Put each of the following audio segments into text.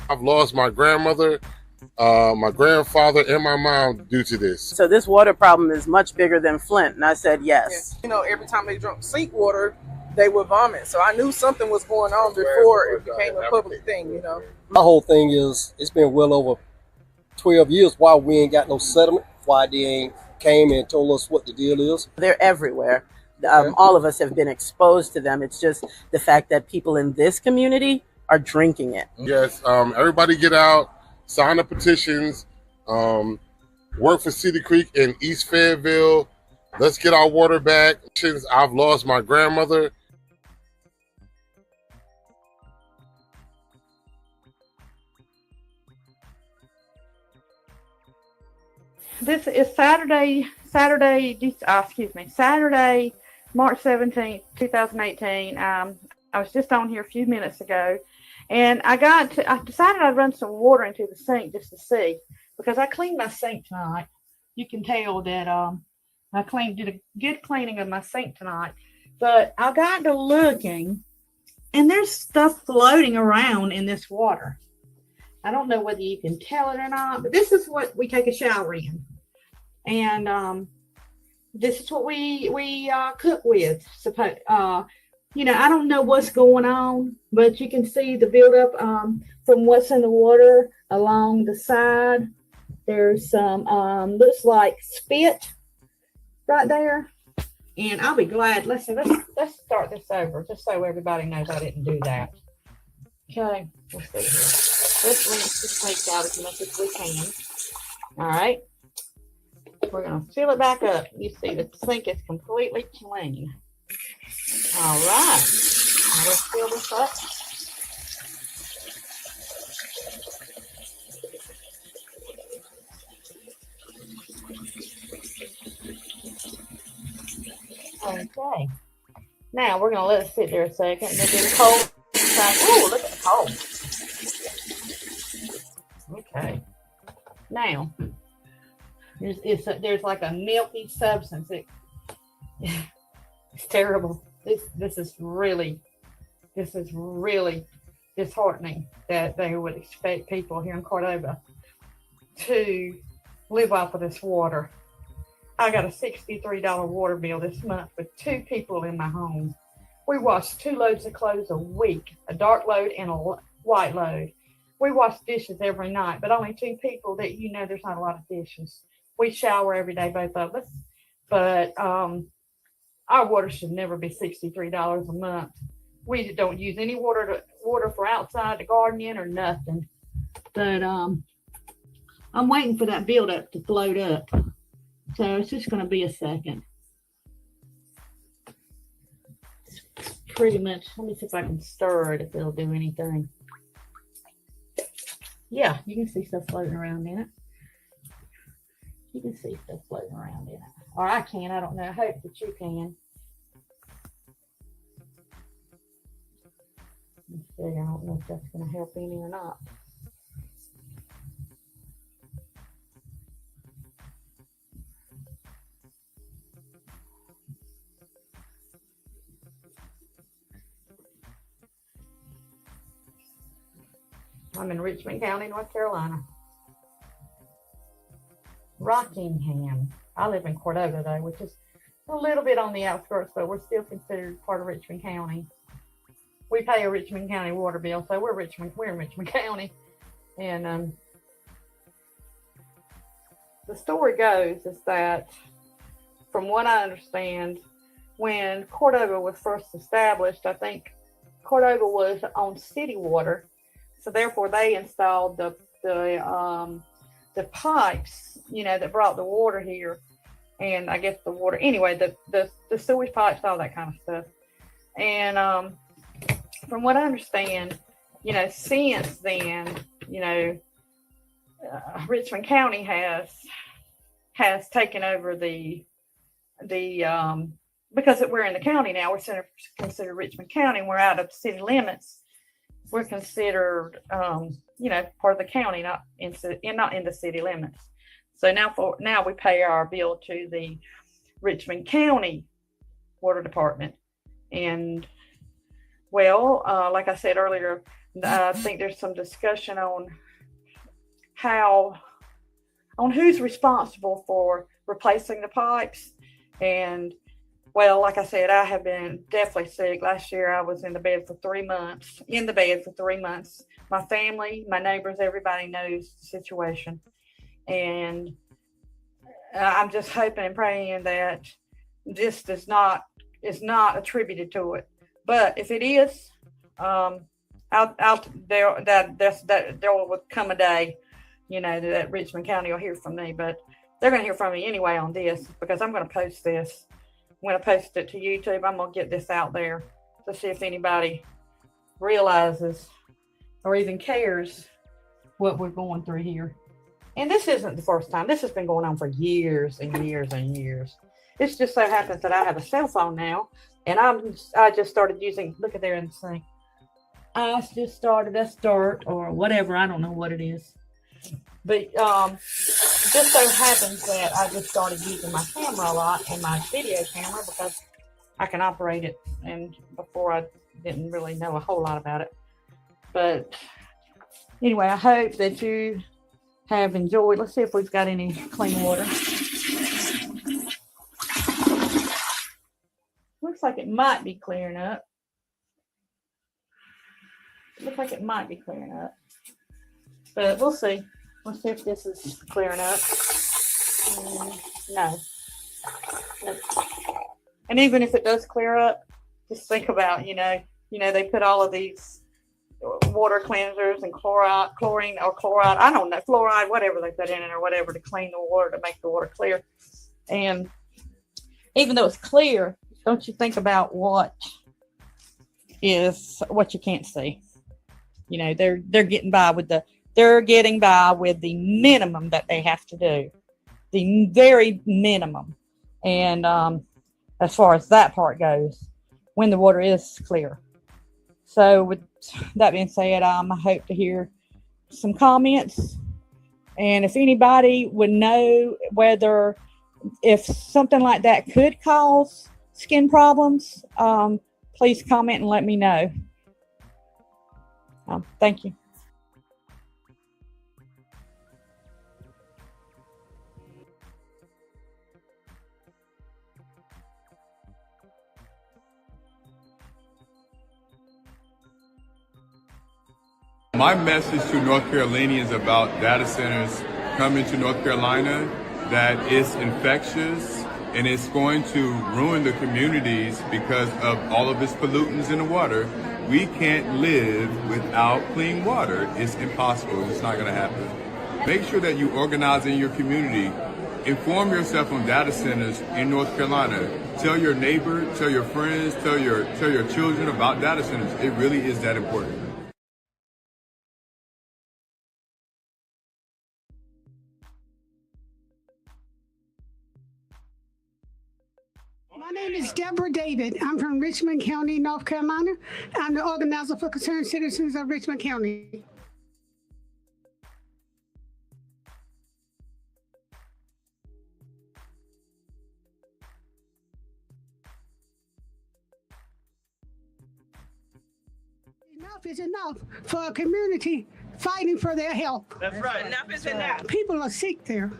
I've lost my grandmother, my grandfather, and my mom due to this. So this water problem is much bigger than Flint. And I said yes. You know, every time they drank sink water, they would vomit. So I knew something was going on before it became a public thing, you know. My whole thing is, it's been well over 12 years. Why we ain't got no settlement? Why they ain't came and told us what the deal is? They're everywhere. All of us have been exposed to them. It's just the fact that people in this community are drinking it. Yes, everybody get out, sign the petitions, work for Cedar Creek in East Fayetteville. Let's get our water back. Since I've lost my grandmother. This is Saturday, March 17th, 2018. I was just on here a few minutes ago, and I decided I'd run some water into the sink just to see, because I cleaned my sink tonight. You can tell that I did a good cleaning of my sink tonight, but I got to looking, and there's stuff floating around in this water. I don't know whether you can tell it or not, but this is what we take a shower in. And this is what we cook with. You know, I don't know what's going on, but you can see the buildup from what's in the water along the side. There's some, looks like spit right there. And I'll be glad. Let's start this over, just so everybody knows I didn't do that. Okay, let's see here. Let's rinse the sink out as much as we can. All right. We're going to fill it back up. You see the sink is completely clean. All right. Now let's fill this up. Okay. Now we're going to let it sit there a second and then get it cold. Oh, look at the cold. Okay. Now, there's like a milky substance. It's terrible. This is really disheartening that they would expect people here in Cordova to live off of this water. I got a $63 water bill this month with 2 people in my home. We wash 2 loads of clothes a week, a dark load and a white load. We wash dishes every night, but only 2 people that, you know, there's not a lot of dishes. We shower every day, both of us, but our water should never be $63 a month. We don't use any water for outside the garden in or nothing. But I'm waiting for that buildup to float up. So it's just going to be a second. It's pretty much, let me see if I can stir it, if it'll do anything. Yeah, you can see stuff floating around in it. You can see stuff floating around in it. Or I can, I don't know. I hope that you can. Let's see, I don't know if that's going to help any or not. I'm in Richmond County, North Carolina. Rockingham. I live in Cordova, though, which is a little bit on the outskirts, but we're still considered part of Richmond County. We pay a Richmond County water bill, so we're in Richmond County. And the story goes is that, from what I understand, when Cordova was first established, I think Cordova was on city water. So therefore, they installed the pipes, you know, that brought the water here, and I guess the water anyway, the sewage pipes, all that kind of stuff. And from what I understand, you know, since then, you know, Richmond County has taken over the because we're in the county now, we're considered Richmond County. We're out of city limits. We're considered, you know, part of the county, not in the city limits. So now we pay our bill to the Richmond County Water Department. And well, like I said earlier, I think there's some discussion on who's responsible for replacing the pipes. And well, like I said, I have been definitely sick. Last year I was in the bed for 3 months, My family, my neighbors, everybody knows the situation. And I'm just hoping and praying that this is not attributed to it. But if it is, there will come a day, that Richmond County will hear from me. But they're going to hear from me anyway on this, because I'm going to post this. I'm going to post it to YouTube. I'm going to get this out there to see if anybody realizes or even cares what we're going through here. And this isn't the first time. This has been going on for years and years and years. It just so happens that I have a cell phone now, and I just started using, look at there in the sink. I just started a start or whatever. I don't know what it is. But it just so happens that I just started using my camera a lot, and my video camera, because I can operate it. And before I didn't really know a whole lot about it. But anyway, I hope that you have enjoyed. Let's see if we've got any clean water. Looks like it might be clearing up. Looks like it might be clearing up. But we'll see. Let's see if this is clearing up. No. And even if it does clear up, just think about, they put all of these water cleansers and chlorine, I don't know, fluoride, whatever they put in it or whatever to clean the water, to make the water clear. And even though it's clear, don't you think about what you can't see. They're getting by with the minimum that they have to do, the very minimum. And as far as that part goes, when the water is clear. So with that being said, I hope to hear some comments. And if anybody would know if something like that could cause skin problems, please comment and let me know. Thank you. My message to North Carolinians about data centers coming to North Carolina, that it's infectious and it's going to ruin the communities because of all of its pollutants in the water. We can't live without clean water. It's impossible. It's not going to happen. Make sure that you organize in your community. Inform yourself on data centers in North Carolina. Tell your neighbor, tell your friends, tell your children about data centers. It really is that important. My name is Deborah David. I'm from Richmond County, North Carolina. I'm the organizer for Concerned Citizens of Richmond County. Enough is enough for a community fighting for their health. That's right. Enough is enough. People are sick there.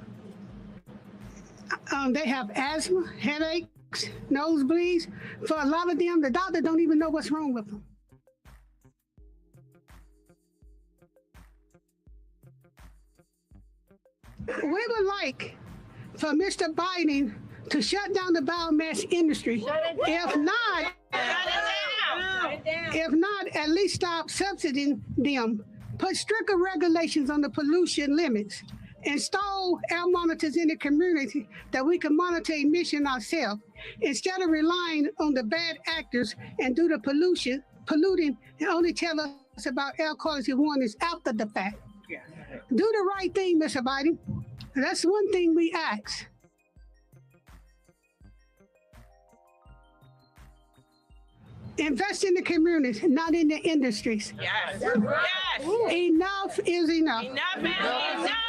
They have asthma, headaches, nosebleeds. For a lot of them, the doctor don't even know what's wrong with them. We would like for Mr. Biden to shut down the biomass industry. If not, at least stop subsidizing them. Put stricter regulations on the pollution limits. Install air monitors in the community that we can monitor emission ourselves instead of relying on the bad actors and do the polluting and only tell us about air quality warnings after the fact. Do the right thing, Mr. Biden. That's one thing we ask. Invest in the communities, not in the industries. Yes. Yes. Enough is enough. Enough is enough.